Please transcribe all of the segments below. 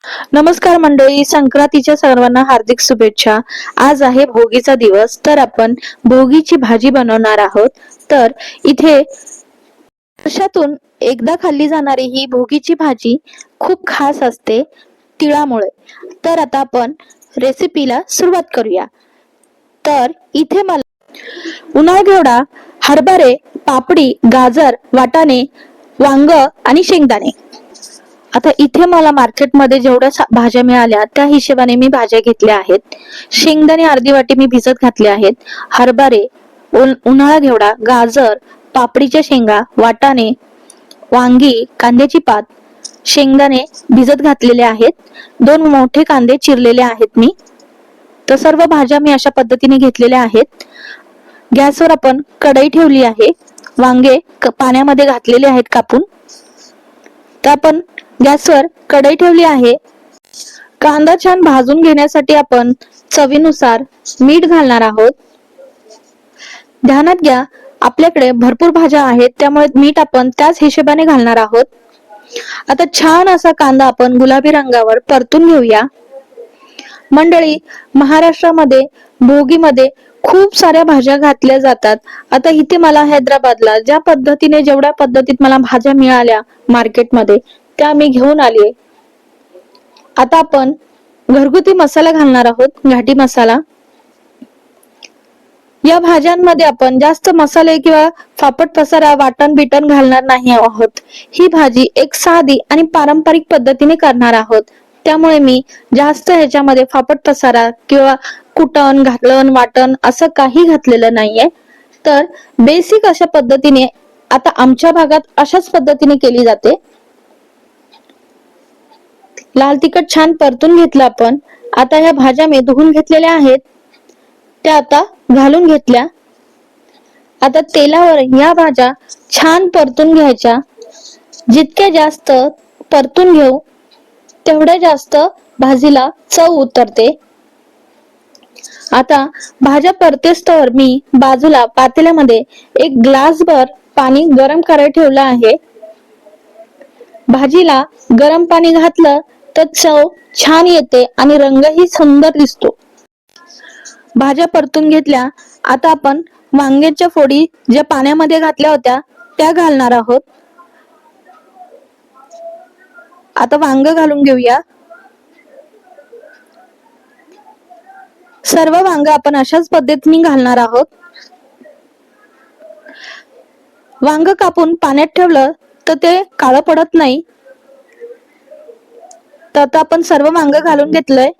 नमस्कार मंडळी, संक्रांतीच्या सर्वांना हार्दिक शुभेच्छा. आज आहे भोगीचा दिवस, तर आपण भोगीची भाजी बनवणार आहोत. तर इथे वर्षातून एकदा खाल्ली जाणारी ही भोगीची भाजी खूप खास असते तिळामुळे. तर आता आपण रेसिपीला सुरुवात करूया. तर इथे मला उन्हाळ घेवडा, हरभरे, पापडी, गाजर, वाटाणे, वांग आणि शेंगदाणे. आता इथे मला मार्केटमध्ये जेवढ्या भाज्या मिळाल्या त्या हिशोबाने मी भाज्या घेतल्या आहेत. शेंगदाणे अर्धी वाटी मी भिजत घातले आहेत. हरभरे, उन्हाळा घेवडा, गाजर, पापडीच्या शेंगा, वाटाणे, वांगी, कांद्याची पात, शेंगदाणे भिजत घातलेले आहेत. 2 मोठे कांदे चिरलेले आहेत मी. तर सर्व भाज्या मी अशा पद्धतीने घेतलेल्या आहेत. गॅसवर आपण कढई ठेवली आहे. वांगे पाण्यामध्ये घातलेले आहेत कापून. तर आपण गॅसवर कढई ठेवली आहे. कांदा छान भाजून घेण्यासाठी आपण चवीनुसार मीठ घालणार आहोत. ध्यानात घ्या, आपल्याकडे भरपूर भाज्या आहेत, त्यामुळे मीठ आपण त्याच हिशोबाने घालणार आहोत. आता छान असा कांदा आपण गुलाबी रंगावर परतून घेऊया. मंडळी, महाराष्ट्रामध्ये भोगीमध्ये खूप साऱ्या भाज्या घातल्या जातात. आता इथे मला हैदराबादला जेवढ्या पद्धतीत मला भाज्या मिळाल्या मार्केटमध्ये त्या मी घेऊन आले. आता आपण घरगुती मसाला घालणार आहोत, घाटी मसाला. या भाज्यांमध्ये आपण जास्त मसाले किंवा फापट पसारा, वाटण बिटण घालणार नाही आहोत. ही भाजी एक साधी आणि पारंपरिक पद्धतीने करणार आहोत. त्यामुळे मी जास्त ह्याच्यामध्ये फापट पसारा किंवा कुटण, घालण, वाटण असं काही घातलेलं नाहीये. तर बेसिक अशा पद्धतीने आता आमच्या भागात अशाच पद्धतीने केली जाते. लाल तिखट छान परतून घेतलं आपण. आता ह्या भाज्या मी धुवून घेतलेल्या आहेत, त्या आता घालून घेतल्या. आता तेलावर या भाज्या छान परतून घ्यायच्या. जितक्या जास्त परतून घेऊ तेवढ्या जास्त भाजीला चव उतरते. आता भाज्या परतेस्तवर मी बाजूला पातेल्यामध्ये एक ग्लासभर पाणी गरम करायला ठेवलं आहे. भाजीला गरम पाणी घातलं तर चव छान येते आणि रंगही सुंदर दिसतो. भाज्या परतून घेतल्या. आता आपण वांग्याच्या फोडी ज्या पाण्यामध्ये घातल्या होत्या त्या घालणार आहोत. आता वांग घालून घेऊया. सर्व वांग आपण अशाच पद्धतीने घालणार आहोत. वांग कापून पाण्यात ठेवलं तर ते काळं पडत नाही. तर आता आपण सर्व वांग घालून घेतलंय.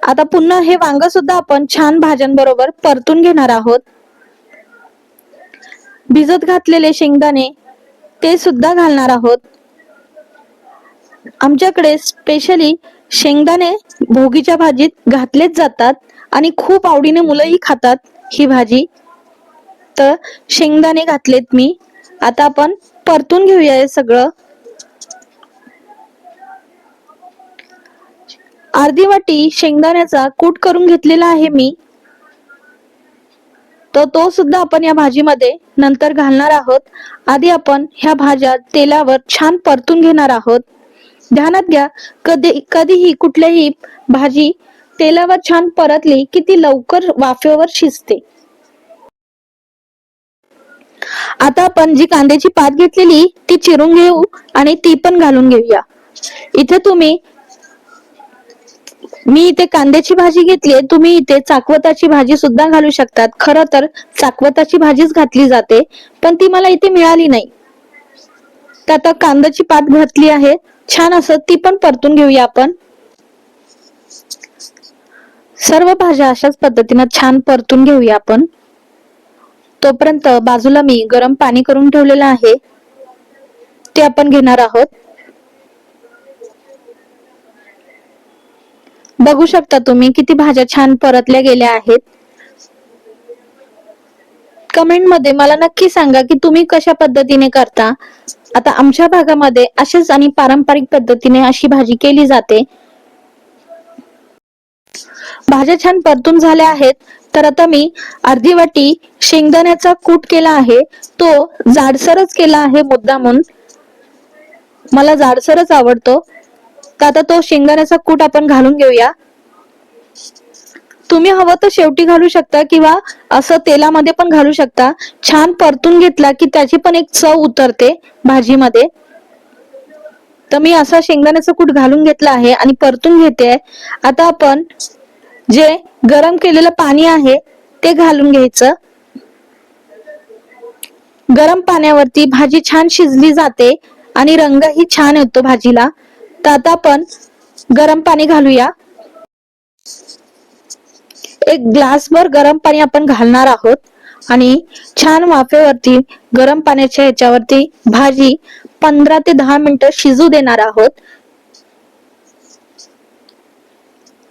आता पुन्हा हे वांग सुद्धा आपण छान भाज्यांबरोबर परतून घेणार आहोत. भिजत घातलेले शेंगदाणे ते सुद्धा घालणार आहोत. आमच्याकडे स्पेशली शेंगदाणे भोगीच्या भाजीत घातलेच जातात आणि खूप आवडीने मुलंही खातात ही भाजी. तर शेंगदाणे घातलेत मी. आता आपण परतून घेऊया हे सगळं. अर्धी वाटी शेंगदाण्याचा कूट करून घेतलेला आहे मी. तर तो सुद्धा आपण या भाजीमध्ये नंतर घालणार आहोत. आधी आपण ह्या भाज्या तेलावर छान परतून घेणार आहोत. ध्यानात घ्या, कधीही कुठलीही भाजी तेलावर छान परतली की ती लवकर वाफेवर शिजते. आता आपण जी कांद्याची पात घेतलेली ती चिरून घेऊ आणि ती पण घालून घेऊया. मी इथे कांद्याची भाजी घेतली, तुम्ही इथे चाकवताची भाजी सुद्धा घालू शकतात. खरं तर चाकवताची भाजीच घातली जाते, पण ती मला इथे मिळाली नाही. तर आता कांद्याची पात घातली आहे छान असं, ती पण परतून घेऊया आपण. सर्व भाज्या अशाच पद्धतीने छान परतून घेऊया आपण. तोपर्यंत बाजूला मी गरम पाणी करून ठेवलेलं आहे, ते आपण घेणार आहोत. बघू शकता तुम्ही किती भाज्या छान परतल्या गेल्या आहेत. कमेंट मध्ये मला नक्की सांगा की तुम्ही कशा पद्धतीने करता. आता आमच्या भागामध्ये अशाच आणि पारंपरिक पद्धतीने अशी भाजी केली जाते. भाज्या छान परतून झाल्या आहेत. तर आता मी अर्धी वाटी शेंगदाण्याचा कूट केला आहे, तो जाडसरच केला आहे मुद्दामून. मला जाडसरच आवडतो. तर आता तो शेंगदाण्याचा कूट आपण घालून घेऊया. तुम्ही हवं तर शेवटी घालू शकता किंवा असं तेलामध्ये पण घालू शकता. छान परतून घेतला की त्याची पण एक चव उतरते भाजीमध्ये. तर मी असा शेंगदाण्याचा कूट घालून घेतला आहे आणि परतून घेते. आता आपण जे गरम केलेलं पाणी आहे ते घालून घ्यायचं. गरम पाण्यावरती भाजी छान शिजली जाते आणि रंगही छान येतो भाजीला. तर आता आपण गरम पाणी घालूया. एक ग्लासभर गरम पाणी आपण घालणार आहोत आणि छान वाफेवरती गरम पाण्याच्या ह्याच्यावरती भाजी 15 ते 10 मिनिटं शिजू देणार आहोत.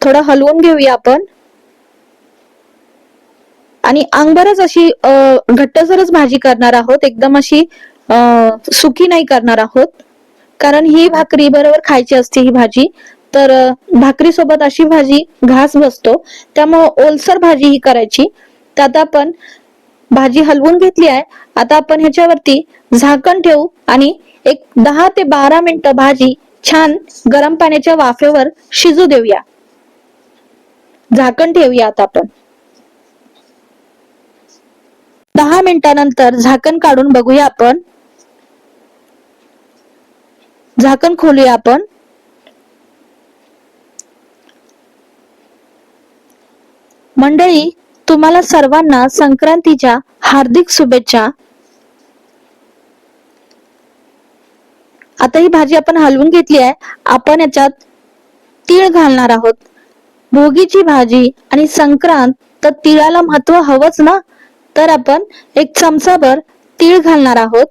थोडं हलवून घेऊया आपण आणि अंगभरच अशी घट्टसरच भाजी करणार आहोत. एकदम अशी सुकी नाही करणार आहोत, कारण ही भाकरी बरोबर खायची असते ही भाजी. तर भाकरी सोबत अशी भाजी घास बसतो, त्यामुळे ओलसर भाजी ही करायची. तर आता आपण भाजी हलवून घेतली आहे. आता आपण ह्याच्यावरती झाकण ठेवू आणि एक 10 ते 12 मिनिटं भाजी छान गरम पाण्याच्या वाफेवर शिजू देऊया. झाकण ठेवूया. आता आपण 10 मिनिटानंतर झाकण काढून बघूया. आपण झाकण खोलूया आपण. मंडळी, तुम्हाला सर्वांना संक्रांतीच्या हार्दिक शुभेच्छा. आता ही भाजी आपण हलवून घेतली आहे. आपण याच्यात तीळ घालणार आहोत. भोगीची भाजी आणि संक्रांत, तर तिळाला महत्व हवंच ना. तर आपण एक चमचाभर तीळ घालणार आहोत.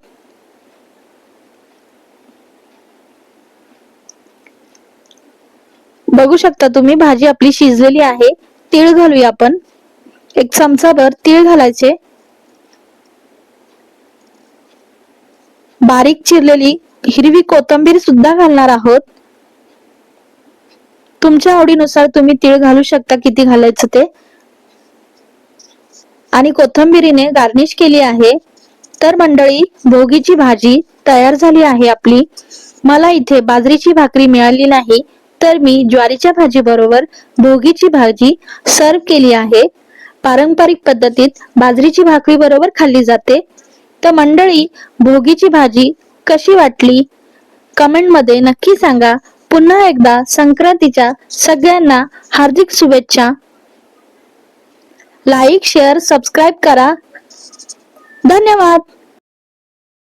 बघू शकता तुम्ही, भाजी आपली शिजलेली आहे. तीळ घालूया आपण. एक चमचाभर तीळ घालायचे. बारीक चिरलेली हिरवी कोथिंबीर सुद्धा घालणार आहोत. तुमच्या आवडीनुसार तुम्ही तीळ घालू शकता, किती घालायचं ते. आणि कोथिंबीरीने गार्निश केली आहे. तर मंडळी, भोगीची भाजी तयार झाली आहे आपली. मला इथे बाजरीची भाकरी मिळाली नाही, तर मी ज्वारीच्या भाजी बरोबर भोगीची भाजी सर्व केली आहे. पारंपरिक पद्धतीत बाजरीची भाकरी बरोबर खाल्ली जाते. तर मंडळी, भोगीची भाजी कशी वाटली कमेंट मध्ये नक्की सांगा. पुन्हा एकदा संक्रांतीच्या सगळ्यांना हार्दिक शुभेच्छा. लाईक, शेअर, सबस्क्राईब करा. धन्यवाद.